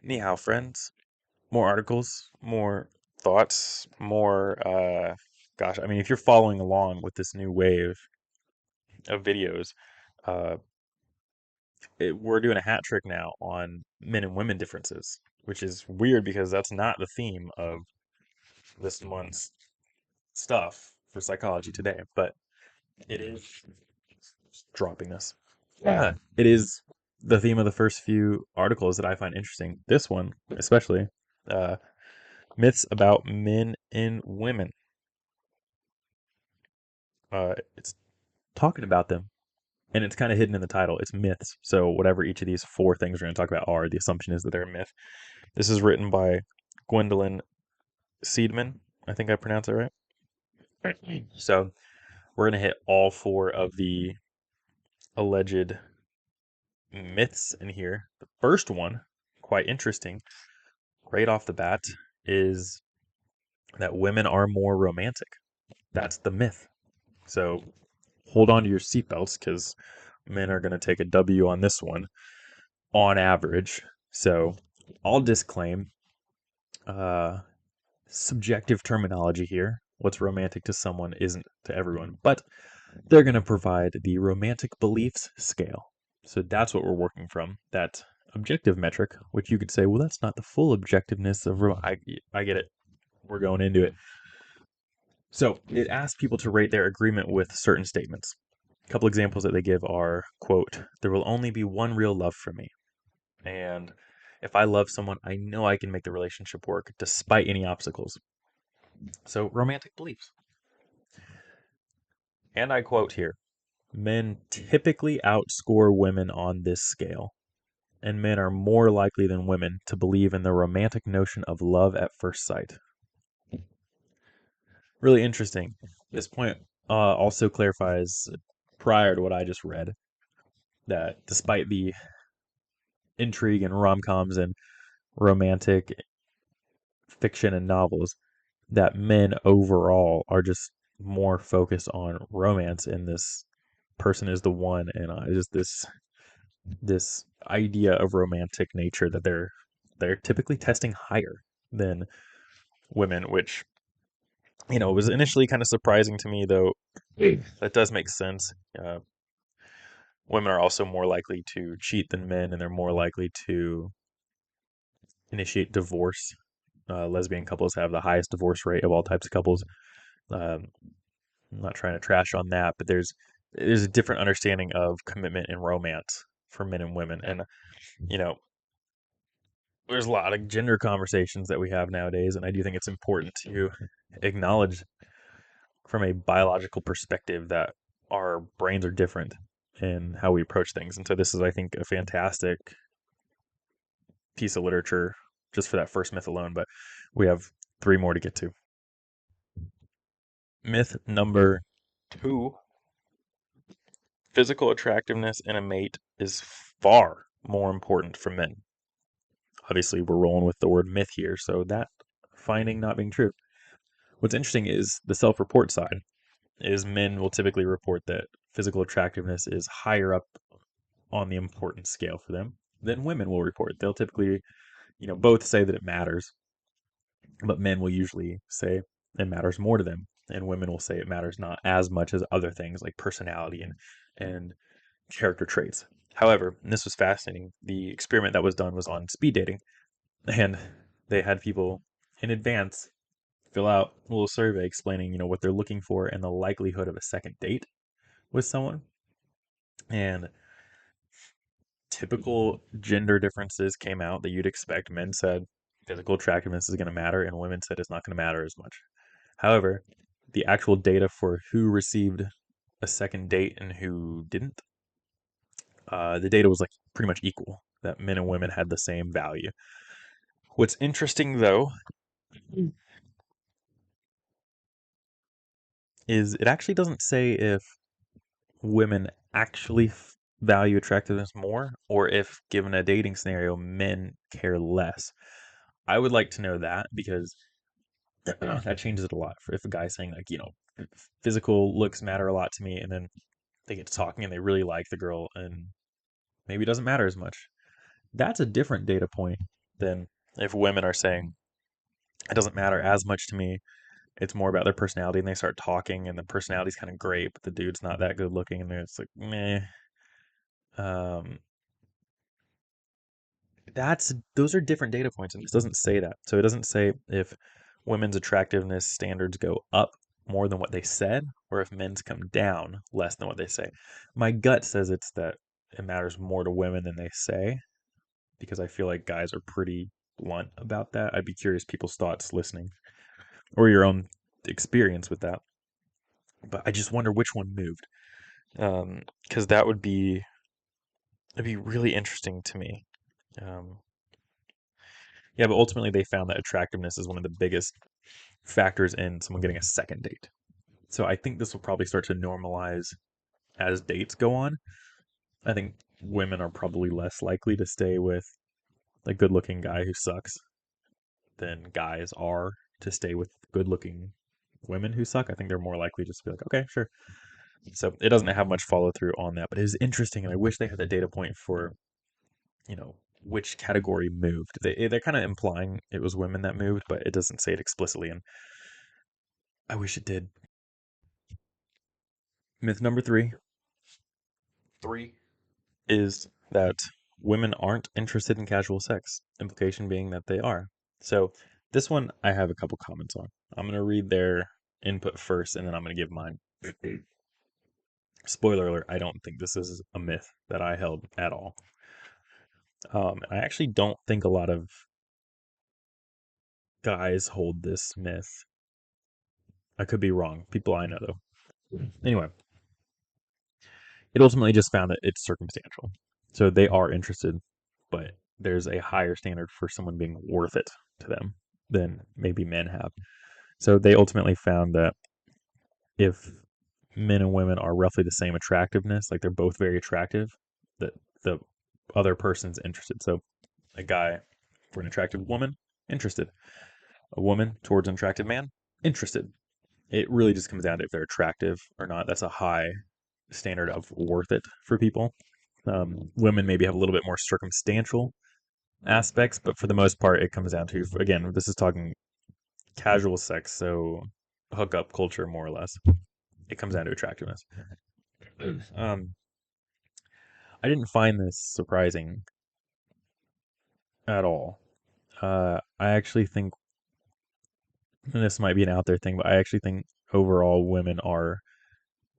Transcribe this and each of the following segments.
Ni hao, friends. More articles, more thoughts, more, gosh, I mean, if you're following along with this new wave of videos, uh, we're doing a hat trick now on men and women differences, which is weird because that's not the theme of this month's stuff for Psychology Today, but it is dropping this. Yeah, it is the theme of the first few articles that I find interesting. This one, especially, uh, myths about men and women. It's talking about them, and it's kind of hidden in the title. It's myths. So whatever each of these four things we're going to talk about are, the assumption is that they're a myth. This is written by Gwendolyn Seedman. I think I pronounced it right. So we're going to hit all four of the alleged myths in here. The first one, quite interesting, right off the bat, is that women are more romantic. That's the myth. So hold on to your seatbelts because men are going to take a W on this one on average. So I'll disclaim uh, subjective terminology here. What's romantic to someone isn't to everyone, but they're going to provide the romantic beliefs scale. So that's what we're working from. That objective metric, which you could say, well, that's not the full objectiveness of. I get it. We're going into it. So it asks people to rate their agreement with certain statements. A couple examples that they give are, quote, there will only be one real love for me. And if I love someone, I know I can make the relationship work despite any obstacles. So, romantic beliefs. And I quote here, men typically outscore women on this scale, and men are more likely than women to believe in the romantic notion of love at first sight. Really interesting. This point also clarifies, prior to what I just read, that despite the intrigue in rom coms and romantic fiction and novels, that men overall are just more focused on romance, and this person is the one, and just this idea of romantic nature that they're typically testing higher than women, which was initially kind of surprising to me, though that does make sense. Women are also more likely to cheat than men, and they're more likely to initiate divorce. Lesbian couples have the highest divorce rate of all types of couples. Um, I'm not trying to trash on that, but there's a different understanding of commitment and romance for men and women, and you know, there's a lot of gender conversations that we have nowadays, and I do think it's important to acknowledge from a biological perspective that our brains are different in how we approach things, and so this is, I think, a fantastic piece of literature just for that first myth alone. But we have three more to get to. Myth number two: physical attractiveness in a mate is far more important for men. Obviously, we're rolling with the word myth here, so that finding not being true. What's interesting is the self report side is men will typically report that physical attractiveness is higher up on the importance scale for them than women will report. They'll typically, both say that it matters, but men will usually say it matters more to them, and women will say it matters not as much as other things like personality and character traits. However, and this was fascinating, the experiment that was done was on speed dating, and they had people in advance fill out a little survey explaining, what they're looking for and the likelihood of a second date with someone. And typical gender differences came out that you'd expect. Men said physical attractiveness is going to matter, and women said it's not going to matter as much. However, the actual data for who received a second date and who didn't, the data was like pretty much equal, that men and women had the same value. What's interesting, though, is it actually doesn't say if women actually value attractiveness more, or if given a dating scenario, men care less. I would like to know that, because that changes it a lot. For if a guy's saying, like, physical looks matter a lot to me, and then they get to talking and they really like the girl and maybe it doesn't matter as much. That's a different data point than if women are saying, it doesn't matter as much to me. It's more about their personality, and they start talking, and the personality's kind of great, but the dude's not that good looking, and it's like, meh. Um, those are different data points, and this doesn't say that. So it doesn't say if women's attractiveness standards go up more than what they said, or if men's come down less than what they say. My gut says it's that it matters more to women than they say, because I feel like guys are pretty blunt about that. I'd be curious people's thoughts listening, or your own experience with that. But I just wonder which one moved, because that would be it'd be really interesting to me. Um, yeah, but ultimately they found that attractiveness is one of the biggest factors in someone getting a second date. So I think this will probably start to normalize as dates go on. I think women are probably less likely to stay with a good looking guy who sucks than guys are to stay with good looking women who suck. I think they're more likely just to be like, okay, sure. So it doesn't have much follow through on that, but it is interesting, and I wish they had that data point for, you know, which category moved. They're kind of implying it was women that moved, but it doesn't say it explicitly, and I wish it did. Myth number three is that women aren't interested in casual sex, implication being that they are. So this one I have a couple comments on. I'm going to read their input first, and then I'm going to give mine. Spoiler alert, I don't think this is a myth that I held at all. I actually don't think a lot of guys hold this myth. I could be wrong. People I know, though. Anyway, it ultimately just found that it's circumstantial. So they are interested, but there's a higher standard for someone being worth it to them than maybe men have. So they ultimately found that if men and women are roughly the same attractiveness, like they're both very attractive, that the other person's interested. So a guy for an attractive woman, interested. A woman towards an attractive man, interested. It really just comes down to if they're attractive or not. That's a high standard of worth it for people. Women maybe have a little bit more circumstantial aspects, but for the most part, it comes down to, again, this is talking casual sex, so hookup culture, more or less. It comes down to attractiveness. Um, I didn't find this surprising at all. I actually think, and this might be an out there thing, but I actually think overall women are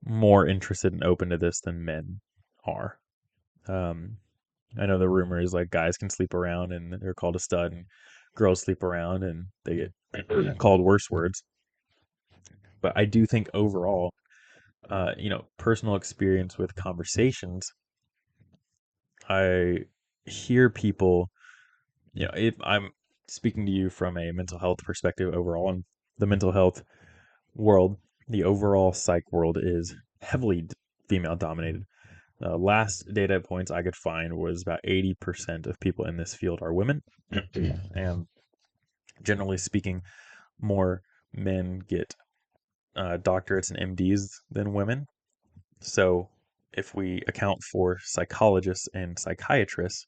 more interested and open to this than men are. Um, I know the rumor is like guys can sleep around and they're called a stud, and girls sleep around and they get called worse words. But I do think overall, personal experience with conversations, I hear people, if I'm speaking to you from a mental health perspective overall, and the mental health world, the overall psych world is heavily female dominated. Last data points I could find was about 80% of people in this field are women. And generally speaking, more men get doctorates and MDs than women. So if we account for psychologists and psychiatrists,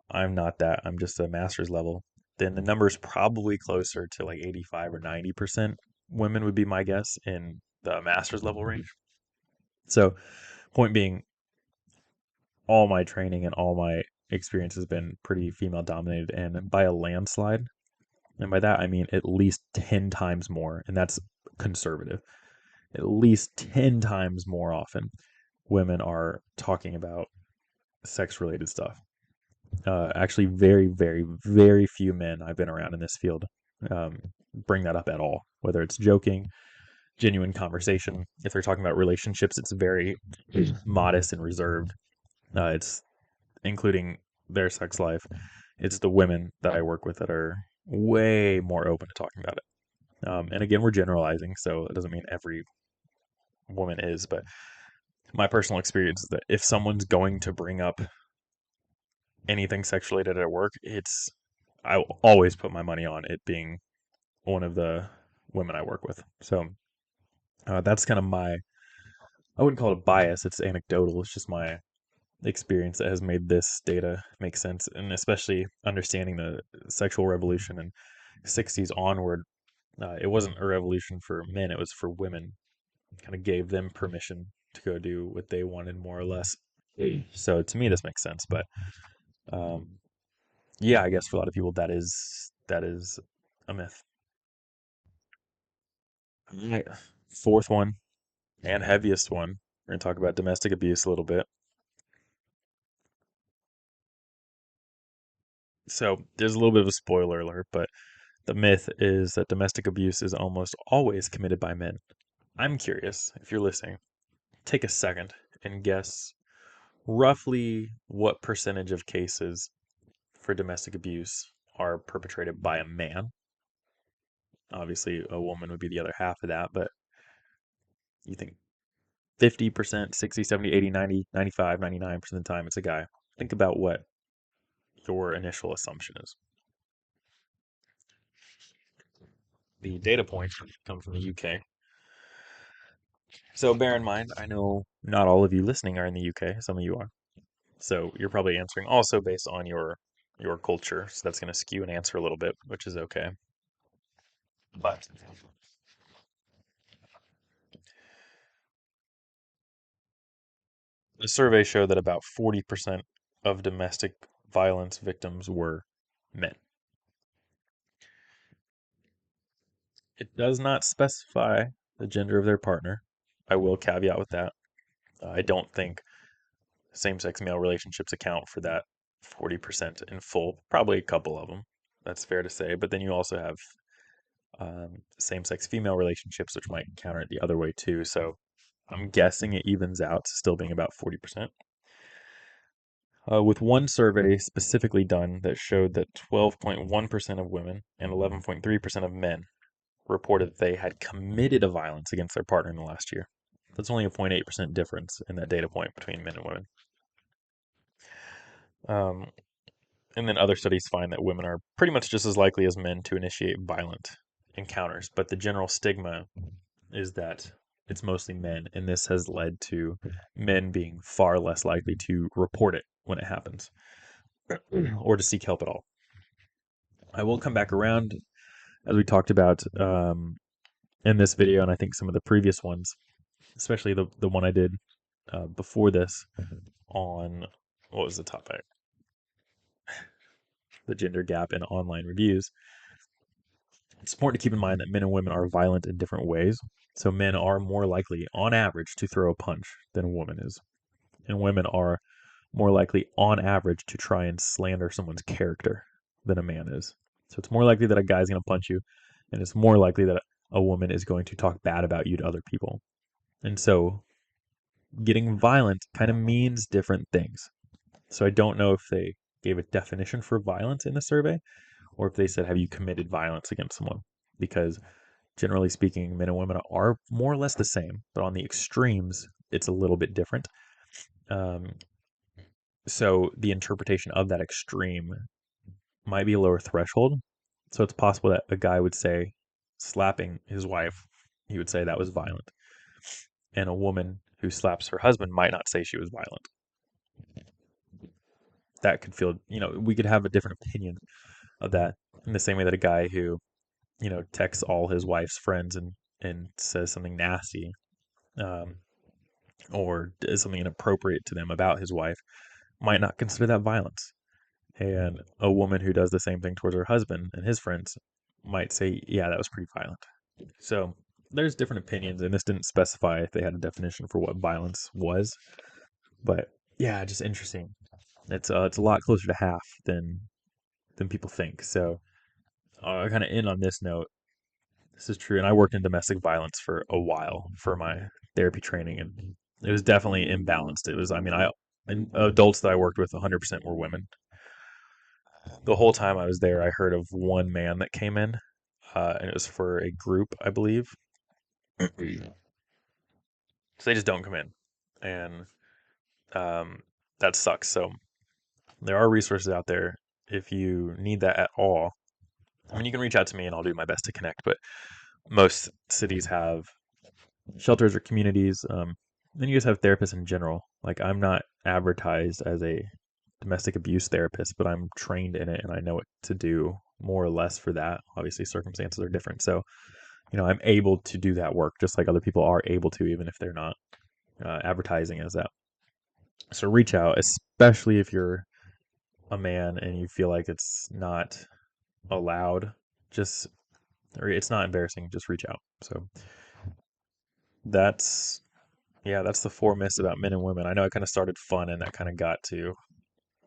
I'm not that. I'm just a master's level. Then the number's probably closer to like 85 or 90% women would be my guess in the master's level range. So, point being, all my training and all my experience has been pretty female dominated and by a landslide. And by that, I mean at least 10 times more. And that's conservative. At least 10 times more often, women are talking about sex related stuff. Actually, very, very, very few men I've been around in this field um, bring that up at all, whether it's joking, genuine conversation. If they're talking about relationships, it's very modest and reserved. It's including their sex life. It's the women that I work with that are way more open to talking about it. And again, we're generalizing, so it doesn't mean every woman is, but my personal experience is that if someone's going to bring up anything sex related at work, I will always put my money on it being one of the women I work with. So that's kind of I wouldn't call it a bias. It's anecdotal. It's just my experience that has made this data make sense, and especially understanding the sexual revolution and 60s onward. It wasn't a revolution for men; it was for women. Kind of gave them permission to go do what they wanted, more or less. So to me, this makes sense. But um, yeah, I guess for a lot of people, that is a myth. Alright. Fourth one and heaviest one. We're gonna talk about domestic abuse a little bit. So there's a little bit of a spoiler alert, but the myth is that domestic abuse is almost always committed by men. I'm curious, if you're listening, take a second and guess roughly what percentage of cases for domestic abuse are perpetrated by a man. Obviously, a woman would be the other half of that, but you think 50%, 60, 70, 80, 90, 95, 99% of the time it's a guy. Think about what your initial assumption is. The data points come from the UK. So bear in mind, I know not all of you listening are in the UK, some of you are. So you're probably answering also based on your culture. So that's going to skew an answer a little bit, which is okay. But the survey showed that about 40% of domestic violence victims were men. It does not specify the gender of their partner. I will caveat with that. I don't think same-sex male relationships account for that 40% in full. Probably a couple of them. That's fair to say. But then you also have same-sex female relationships, which might counter it the other way too. So I'm guessing it evens out to still being about 40%. With one survey specifically done that showed that 12.1% of women and 11.3% of men reported that they had committed a violence against their partner in the last year. That's only a 0.8% difference in that data point between men and women. Um, and then other studies find that women are pretty much just as likely as men to initiate violent encounters, but the general stigma is that it's mostly men, and this has led to men being far less likely to report it when it happens or to seek help at all. I will come back around, as we talked about in this video, and I think some of the previous ones, especially the one I did before this on what was the topic? The gender gap in online reviews. It's important to keep in mind that men and women are violent in different ways. So men are more likely, on average, to throw a punch than a woman is. And women are more likely, on average, to try and slander someone's character than a man is. So it's more likely that a guy's going to punch you, and it's more likely that a woman is going to talk bad about you to other people. And so getting violent kind of means different things. So I don't know if they gave a definition for violence in the survey or if they said, have you committed violence against someone? Because generally speaking, men and women are more or less the same, but on the extremes, it's a little bit different. Um, so the interpretation of that extreme might be a lower threshold. So it's possible that a guy would say, slapping his wife, he would say that was violent. And a woman who slaps her husband might not say she was violent. That could feel, we could have a different opinion of that in the same way that a guy who, texts all his wife's friends and says something nasty um, or does something inappropriate to them about his wife might not consider that violence. And a woman who does the same thing towards her husband and his friends might say, yeah, that was pretty violent. So there's different opinions, and this didn't specify if they had a definition for what violence was. But yeah, just interesting. It's a lot closer to half than people think. So I kind of end on this note. This is true, and I worked in domestic violence for a while for my therapy training, and it was definitely imbalanced. It was, I mean, adults that I worked with, 100% were women. The whole time I was there, I heard of one man that came in, and it was for a group, I believe. So they just don't come in, and that sucks. So there are resources out there if you need that at all. I mean, you can reach out to me, and I'll do my best to connect. But most cities have shelters or communities. then you just have therapists in general. Like I'm not advertised as a domestic abuse therapist, but I'm trained in it and I know what to do more or less for that. Obviously, circumstances are different. So, I'm able to do that work just like other people are able to, even if they're not advertising as that. So reach out, especially if you're a man and you feel like it's not allowed. Just, or it's not embarrassing. Just reach out. So that's, yeah, that's the four myths about men and women. I know it kind of started fun and that kind of got to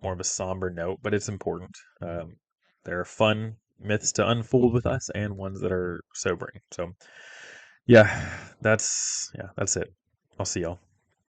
more of a somber note, but it's important. There are fun myths to unfold with us and ones that are sobering. So, yeah, that's it. I'll see y'all.